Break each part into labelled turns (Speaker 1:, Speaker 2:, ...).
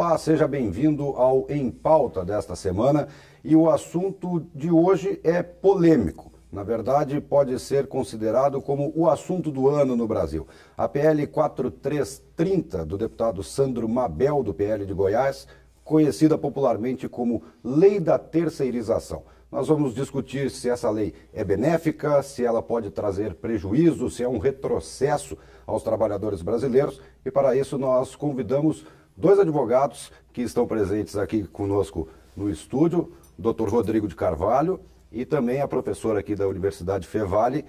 Speaker 1: Olá, seja bem-vindo ao Em Pauta desta semana e o assunto de hoje é polêmico. Na verdade, pode ser considerado como o assunto do ano no Brasil. A PL 4330 do deputado Sandro Mabel, do PL de Goiás, conhecida popularmente como Lei da Terceirização. Nós vamos discutir se essa lei é benéfica, se ela pode trazer prejuízo, se é um retrocesso aos trabalhadores brasileiros. E para isso nós convidamos dois advogados que estão presentes aqui conosco no estúdio, Dr. Rodrigo de Carvalho e também a professora aqui da Universidade Fevale,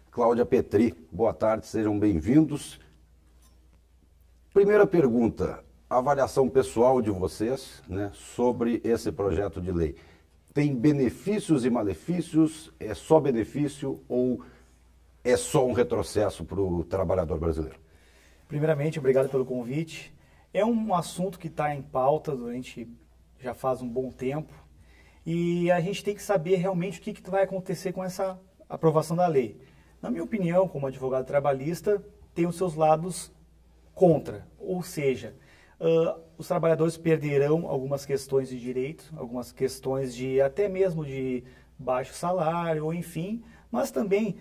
Speaker 1: Cláudia Petri. Boa tarde, sejam bem-vindos. Primeira pergunta, avaliação pessoal de vocês, né, sobre esse projeto de lei. Tem benefícios e malefícios? É só benefício ou é só um retrocesso para o trabalhador brasileiro?
Speaker 2: Primeiramente, obrigado pelo convite. É um assunto que está em pauta durante já faz um bom tempo e a gente tem que saber realmente o que vai acontecer com essa aprovação da lei. Na minha opinião, como advogado trabalhista, tem os seus lados contra, ou seja, os trabalhadores perderão algumas questões de direito, algumas questões de até mesmo de baixo salário, ou enfim, mas também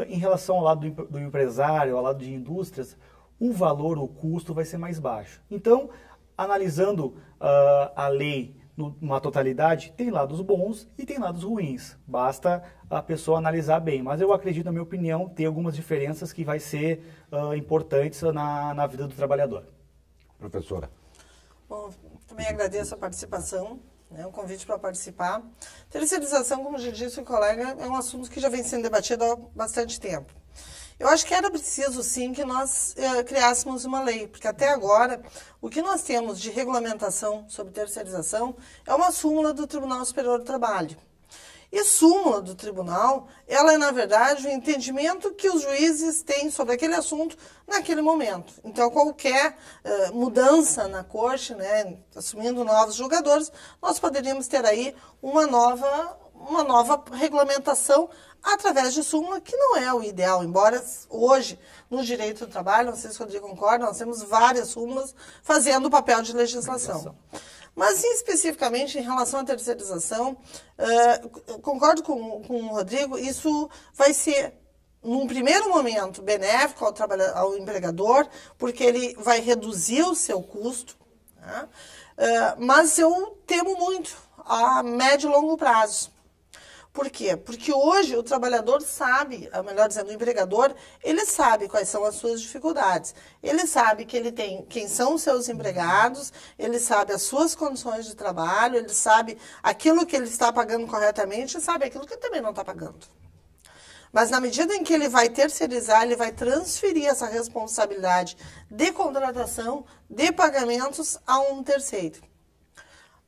Speaker 2: em relação ao lado do empresário, ao lado de indústrias, o valor, o custo vai ser mais baixo. Então, analisando a lei numa totalidade, tem lados bons e tem lados ruins. Basta a pessoa analisar bem. Mas eu acredito, na minha opinião, ter algumas diferenças que vai ser importantes na vida do trabalhador.
Speaker 1: Professora.
Speaker 3: Bom, também agradeço a participação, né, o convite para participar. Terceirização, como já disse o colega, é um assunto que já vem sendo debatido há bastante tempo. Eu acho que era preciso, sim, que nós criássemos uma lei, porque até agora o que nós temos de regulamentação sobre terceirização é uma súmula do Tribunal Superior do Trabalho. E súmula do tribunal, ela é, na verdade, o entendimento que os juízes têm sobre aquele assunto naquele momento. Então, qualquer mudança na corte, né, assumindo novos julgadores, nós poderíamos ter aí uma nova regulamentação através de súmula, que não é o ideal, embora hoje, no direito do trabalho, não sei se o Rodrigo concorda, nós temos várias súmulas fazendo o papel de legislação. Mas, especificamente, em relação à terceirização, concordo com o Rodrigo, isso vai ser, num primeiro momento, benéfico ao empregador, porque ele vai reduzir o seu custo, né? Mas eu temo muito a médio e longo prazo. Por quê? Porque hoje o trabalhador sabe, melhor dizendo, o empregador, ele sabe quais são as suas dificuldades. Ele sabe que ele tem quem são os seus empregados, ele sabe as suas condições de trabalho, ele sabe aquilo que ele está pagando corretamente e sabe aquilo que ele também não está pagando. Mas na medida em que ele vai terceirizar, ele vai transferir essa responsabilidade de contratação, de pagamentos a um terceiro.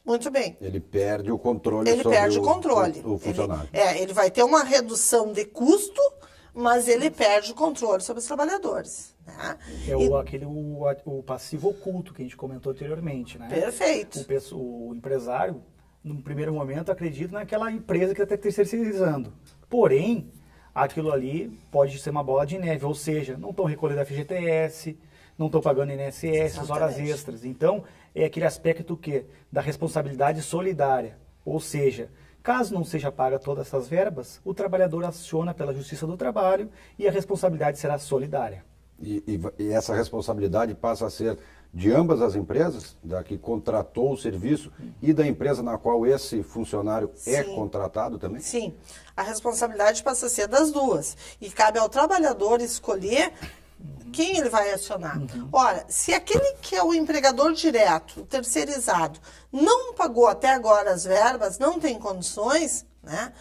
Speaker 3: Muito bem.
Speaker 1: Ele perde o controle o funcionário.
Speaker 3: Ele vai ter uma redução de custo, mas ele perde o controle sobre os trabalhadores. Né?
Speaker 2: O passivo oculto que a gente comentou anteriormente. Né?
Speaker 3: Perfeito.
Speaker 2: O empresário, no primeiro momento, acredita naquela empresa que está terceirizando. Porém, aquilo ali pode ser uma bola de neve, ou seja, não estão recolhendo FGTS, não estão pagando INSS, as horas extras. Então, é aquele aspecto da responsabilidade solidária. Ou seja, caso não seja paga todas essas verbas, o trabalhador aciona pela Justiça do Trabalho e a responsabilidade será solidária.
Speaker 1: E essa responsabilidade passa a ser de ambas as empresas, da que contratou o serviço e da empresa na qual esse funcionário é contratado também?
Speaker 3: Sim, a responsabilidade passa a ser das duas. E cabe ao trabalhador escolher quem ele vai acionar. Ora, se aquele que é o empregador direto, o terceirizado, não pagou até agora as verbas, não tem condições, né?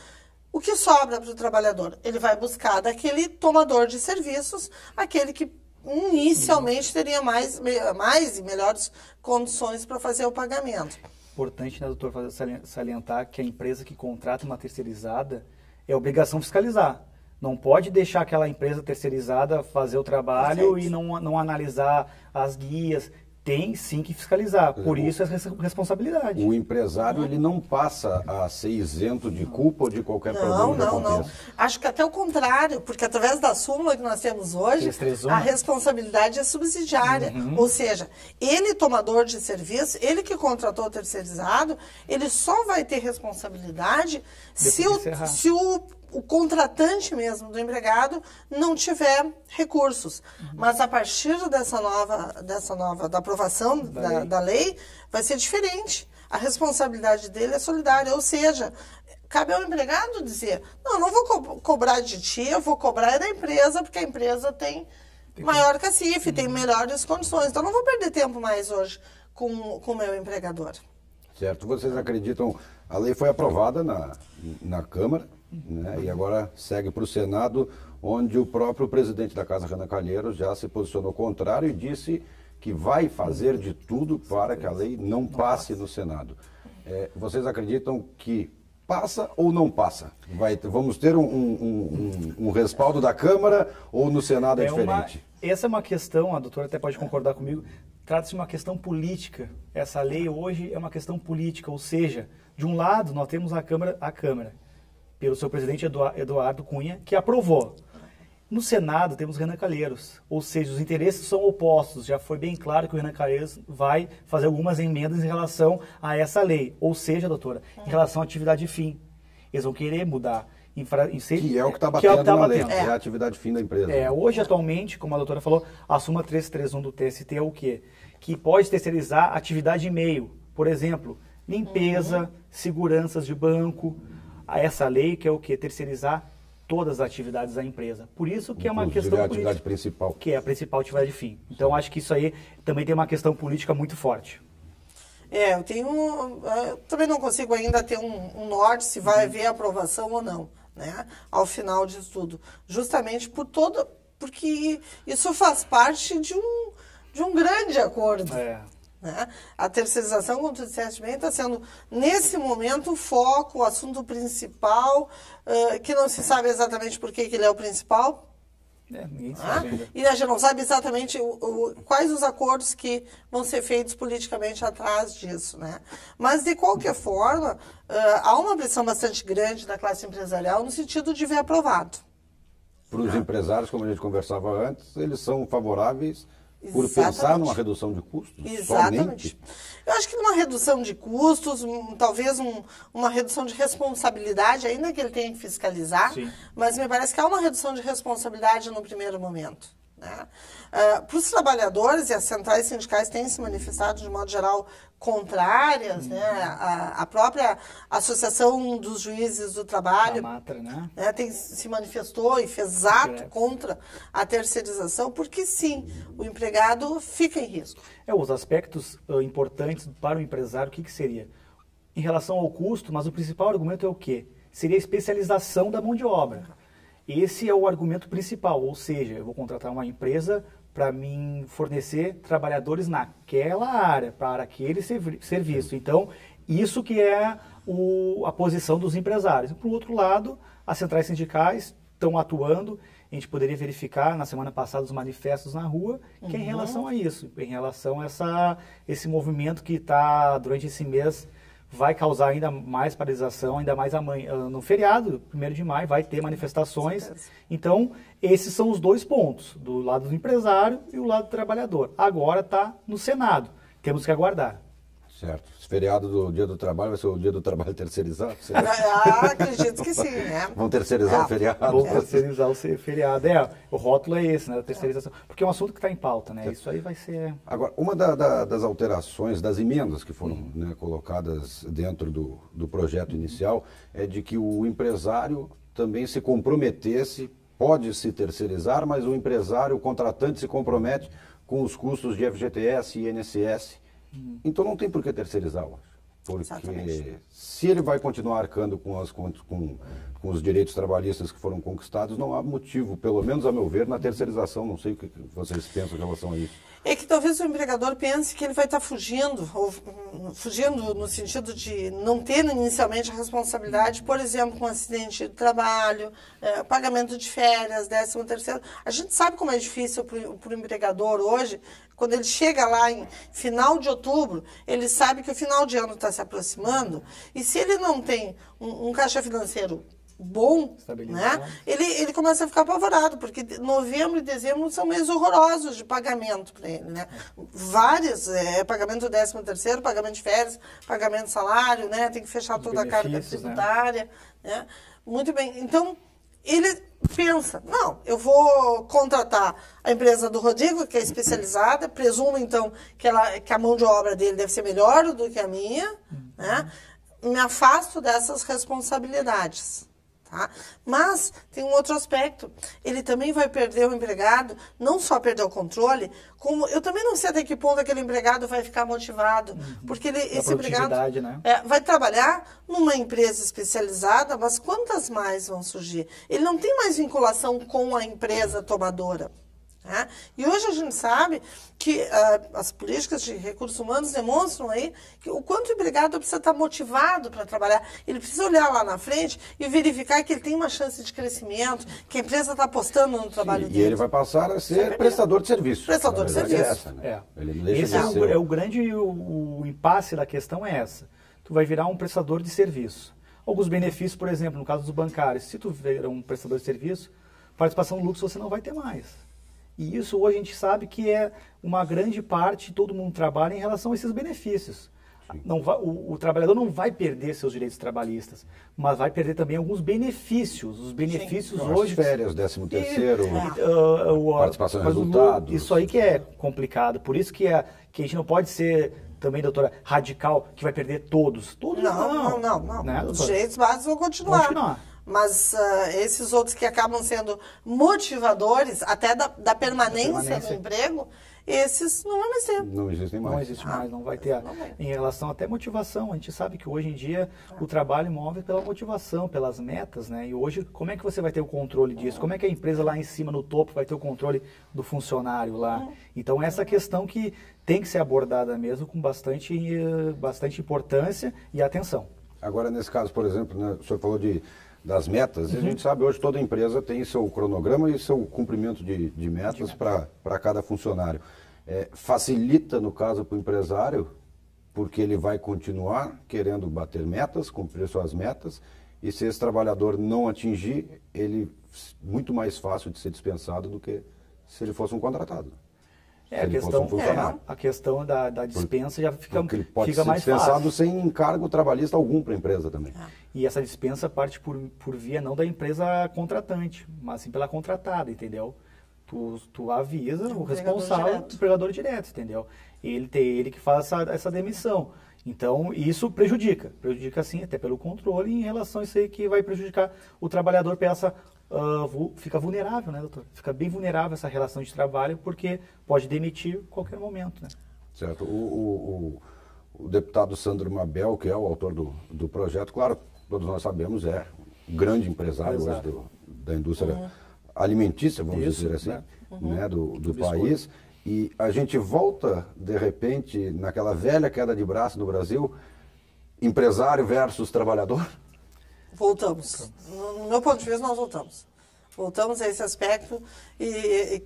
Speaker 3: O que sobra para o trabalhador? Ele vai buscar daquele tomador de serviços, aquele que inicialmente teria mais e melhores condições para fazer o pagamento.
Speaker 2: Importante, né, doutor, salientar que a empresa que contrata uma terceirizada é obrigação fiscalizar. Não pode deixar aquela empresa terceirizada fazer o trabalho e não analisar as guias. tem sim que fiscalizar, por isso é responsabilidade.
Speaker 1: O empresário ele não passa a ser isento de culpa ou de qualquer problema que aconteça.
Speaker 3: Não. Acho que até o contrário, porque através da súmula que nós temos hoje, a responsabilidade é subsidiária. Ou seja, ele tomador de serviço, ele que contratou o terceirizado, ele só vai ter responsabilidade se o contratante mesmo do empregado não tiver recursos. Mas a partir da aprovação da lei, vai ser diferente. A responsabilidade dele é solidária, ou seja, cabe ao empregado dizer, não vou cobrar de ti, eu vou cobrar da empresa, porque a empresa tem maior cacife, tem melhores condições. Então, não vou perder tempo mais hoje com o meu empregador.
Speaker 1: Certo. Vocês acreditam, a lei foi aprovada na Câmara, né, e agora segue para o Senado, onde o próprio presidente da Casa, Renan Calheiros, já se posicionou contrário e disse que vai fazer de tudo para que a lei não passe no Senado. Vocês acreditam que passa ou não passa? Vamos ter um respaldo da Câmara ou no Senado é diferente?
Speaker 2: Essa é uma questão, a doutora até pode concordar comigo, trata-se de uma questão política. Essa lei hoje é uma questão política, ou seja, de um lado nós temos a Câmara, pelo seu presidente Eduardo Cunha, que aprovou. No Senado temos Renan Calheiros, ou seja, os interesses são opostos. Já foi bem claro que o Renan Calheiros vai fazer algumas emendas em relação a essa lei. Ou seja, doutora, em relação à atividade fim. Eles vão querer mudar.
Speaker 1: Que é o que está batendo na lei, é a atividade fim da empresa.
Speaker 2: Hoje, atualmente, como a doutora falou, a súmula 331 do TST é o quê? Que pode terceirizar atividade e meio. Por exemplo, limpeza, seguranças de banco. Essa lei que é o quê? Terceirizar todas as atividades da empresa. Por isso que é uma questão
Speaker 1: a atividade principal.
Speaker 2: Que é a principal atividade fim. Então, acho que isso aí também tem uma questão política muito forte.
Speaker 3: Eu também não consigo ainda ter um norte se vai haver aprovação ou não, né? Ao final disso tudo. Justamente porque isso faz parte de um grande acordo. Né? A terceirização, como tu disseste bem, está sendo, nesse momento, o foco, o assunto principal, que não se sabe exatamente por que ele é o principal.
Speaker 2: Ninguém sabe.
Speaker 3: E a gente não sabe exatamente quais os acordos que vão ser feitos politicamente atrás disso. Né? Mas, de qualquer forma, há uma pressão bastante grande da classe empresarial no sentido de ver aprovado.
Speaker 1: Para os empresários, como a gente conversava antes, eles são favoráveis por pensar numa redução de custos?
Speaker 3: Exatamente.
Speaker 1: Somente?
Speaker 3: Eu acho que numa redução de custos, talvez uma redução de responsabilidade, ainda que ele tenha que fiscalizar, mas me parece que há uma redução de responsabilidade no primeiro momento. Né? Para os trabalhadores, e as centrais sindicais têm se manifestado de modo geral contrárias, né? A própria Associação dos Juízes do Trabalho se manifestou e fez ato contra a terceirização, porque sim, o empregado fica em risco.
Speaker 2: Os aspectos importantes para o empresário, o que seria? Em relação ao custo, mas o principal argumento é o quê? Seria a especialização da mão de obra. Esse é o argumento principal, ou seja, eu vou contratar uma empresa para me fornecer trabalhadores naquela área, para aquele serviço. Então, isso que é a posição dos empresários. Por outro lado, as centrais sindicais estão atuando, a gente poderia verificar na semana passada os manifestos na rua, que é em relação a isso, em relação a esse movimento que está, durante esse mês, vai causar ainda mais paralisação, ainda mais amanhã, no feriado, 1º de maio, vai ter manifestações. Então, esses são os dois pontos, do lado do empresário e o lado do trabalhador. Agora está no Senado, temos que aguardar.
Speaker 1: Certo. Esse feriado do Dia do Trabalho vai ser o Dia do Trabalho terceirizado?
Speaker 3: Acredito que sim, né?
Speaker 1: Vão terceirizar o feriado?
Speaker 2: Vão terceirizar o feriado. O rótulo é esse, né? A terceirização. Porque é um assunto que está em pauta, né? Isso aí vai ser...
Speaker 1: Agora, uma das alterações, das emendas que foram colocadas dentro do projeto inicial, é de que o empresário também se comprometesse, pode se terceirizar, mas o empresário, o contratante se compromete com os custos de FGTS e INSS. Então não tem por que terceirizar, eu acho. Porque se ele vai continuar arcando com os direitos trabalhistas que foram conquistados, não há motivo, pelo menos a meu ver, na terceirização. Não sei o que vocês pensam em relação a isso.
Speaker 3: É que talvez o empregador pense que ele vai estar fugindo, ou fugindo no sentido de não ter inicialmente a responsabilidade, por exemplo, com acidente de trabalho, pagamento de férias, 13º. A gente sabe como é difícil para o empregador hoje, quando ele chega lá em final de outubro, ele sabe que o final de ano está se aproximando, e se ele não tem um caixa financeiro bom, né? Ele começa a ficar apavorado, porque novembro e dezembro são meses horrorosos de pagamento para ele, né? Vários, pagamento do 13º, pagamento de férias, pagamento de salário, né? Tem que fechar toda a carga tributária, né? Muito bem, então ele pensa, não, eu vou contratar a empresa do Rodrigo, que é especializada, presumo então que a mão de obra dele deve ser melhor do que a minha, né? Me afasto dessas responsabilidades. Tá? Mas tem um outro aspecto, ele também vai perder o empregado, não só perder o controle, como eu também não sei até que ponto aquele empregado vai ficar motivado, porque esse empregado, né? Vai trabalhar numa empresa especializada, mas quantas mais vão surgir? Ele não tem mais vinculação com a empresa tomadora. Né? E hoje a gente sabe que as políticas de recursos humanos demonstram aí que o quanto o empregado precisa estar motivado para trabalhar. Ele precisa olhar lá na frente e verificar que ele tem uma chance de crescimento, que a empresa está apostando no trabalho dele.
Speaker 1: E ele vai passar a ser prestador de serviço.
Speaker 3: Prestador de serviço.
Speaker 1: Essa, né? Ele não deixa
Speaker 2: Esse
Speaker 1: de ser.
Speaker 2: o grande o impasse da questão é essa. Tu vai virar um prestador de serviço. Alguns benefícios, por exemplo, no caso dos bancários, se tu virar um prestador de serviço, participação no lucro você não vai ter mais. E isso hoje a gente sabe que é uma grande parte, todo mundo trabalha em relação a esses benefícios. Não vai, o trabalhador não vai perder seus direitos trabalhistas, mas vai perder também alguns benefícios. Os benefícios hoje...
Speaker 1: As férias, 13º, participação em resultados.
Speaker 2: Isso aí que é complicado. Por isso que a gente não pode ser... Também, doutora, radical, que vai perder todos. Todos
Speaker 3: não.
Speaker 2: Né,
Speaker 3: os direitos básicos vão continuar. Mas esses outros que acabam sendo motivadores, até da permanência do emprego, esses não vão mais ter.
Speaker 1: Não existem mais.
Speaker 2: Não existe mais, não vai ter. Em relação até motivação, a gente sabe que hoje em dia o trabalho move pela motivação, pelas metas, né? E hoje, como é que você vai ter o controle disso? Como é que a empresa lá em cima, no topo, vai ter o controle do funcionário lá? Então, essa questão que tem que ser abordada mesmo com bastante importância e atenção.
Speaker 1: Agora, nesse caso, por exemplo, né, o senhor falou das metas, e a gente sabe hoje toda empresa tem seu cronograma e seu cumprimento de metas para cada funcionário. Facilita, no caso, para o empresário, porque ele vai continuar querendo bater metas, cumprir suas metas, e se esse trabalhador não atingir, ele muito mais fácil de ser dispensado do que se ele fosse um contratado.
Speaker 2: A questão da dispensa já fica mais fácil.
Speaker 1: Porque ele pode ser dispensado sem encargo trabalhista algum para a empresa também.
Speaker 2: E essa dispensa parte por via não da empresa contratante, mas sim pela contratada, entendeu? Tu avisa o responsável, o empregador direto, entendeu? Ele que faz essa demissão. Então, isso prejudica sim, até pelo controle, em relação a isso aí que vai prejudicar o trabalhador, fica vulnerável, né, doutor? Fica bem vulnerável essa relação de trabalho, porque pode demitir a qualquer momento, né?
Speaker 1: Certo. O deputado Sandro Mabel, que é o autor do projeto, claro, todos nós sabemos, é um grande empresário hoje da indústria alimentícia, vamos dizer assim, né, do país. E a gente volta, de repente, naquela velha queda de braço no Brasil, empresário versus trabalhador?
Speaker 3: Voltamos. No meu ponto de vista, nós voltamos. Voltamos a esse aspecto e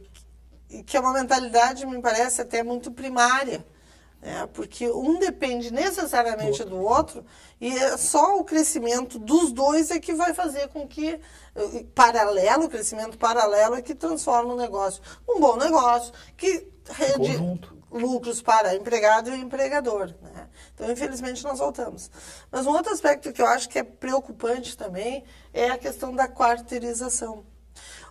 Speaker 3: que é uma mentalidade, me parece, até muito primária. Porque um depende necessariamente do outro e só o crescimento dos dois é que vai fazer com que o crescimento paralelo é que transforma o negócio num bom negócio, que rende lucros para empregado e empregador. Né? Então, infelizmente, nós voltamos. Mas um outro aspecto que eu acho que é preocupante também é a questão da quarteirização.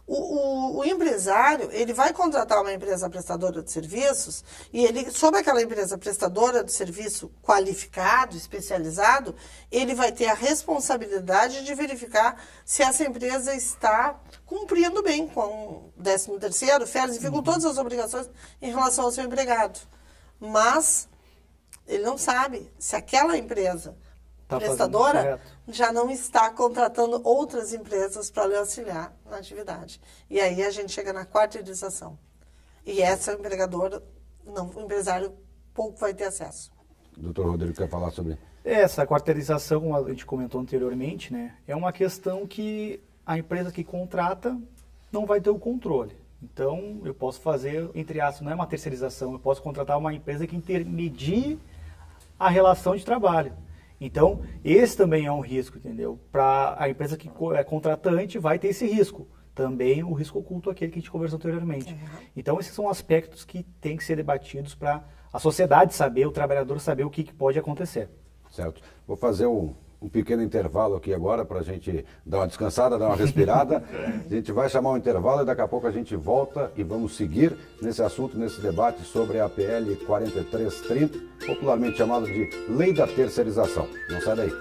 Speaker 3: O empresário, ele vai contratar uma empresa prestadora de serviços e ele, sobre aquela empresa prestadora de serviço qualificado, especializado, ele vai ter a responsabilidade de verificar se essa empresa está cumprindo bem com 13º, férias, enfim, com todas as obrigações em relação ao seu empregado. Mas ele não sabe se aquela empresa prestadora já não está contratando outras empresas para lhe auxiliar na atividade. E aí a gente chega na quarteirização. E essa o empregador não, o empresário pouco vai ter acesso.
Speaker 1: Doutor Rodrigo, quer falar sobre?
Speaker 2: Essa quarteirização, como a gente comentou anteriormente, né, é uma questão que a empresa que contrata não vai ter o controle. Então, eu posso fazer, entre aspas, não é uma terceirização, eu posso contratar uma empresa que intermedie a relação de trabalho. Então, esse também é um risco, entendeu? Para a empresa que é contratante vai ter esse risco. Também o risco oculto, aquele que a gente conversou anteriormente. Então, esses são aspectos que têm que ser debatidos para a sociedade saber, o trabalhador saber o que pode acontecer.
Speaker 1: Certo. Vou fazer um pequeno intervalo aqui agora para a gente dar uma descansada, dar uma respirada. A gente vai chamar um intervalo e daqui a pouco a gente volta e vamos seguir nesse assunto, nesse debate sobre a PL 4330, popularmente chamada de Lei da Terceirização. Não sai daí.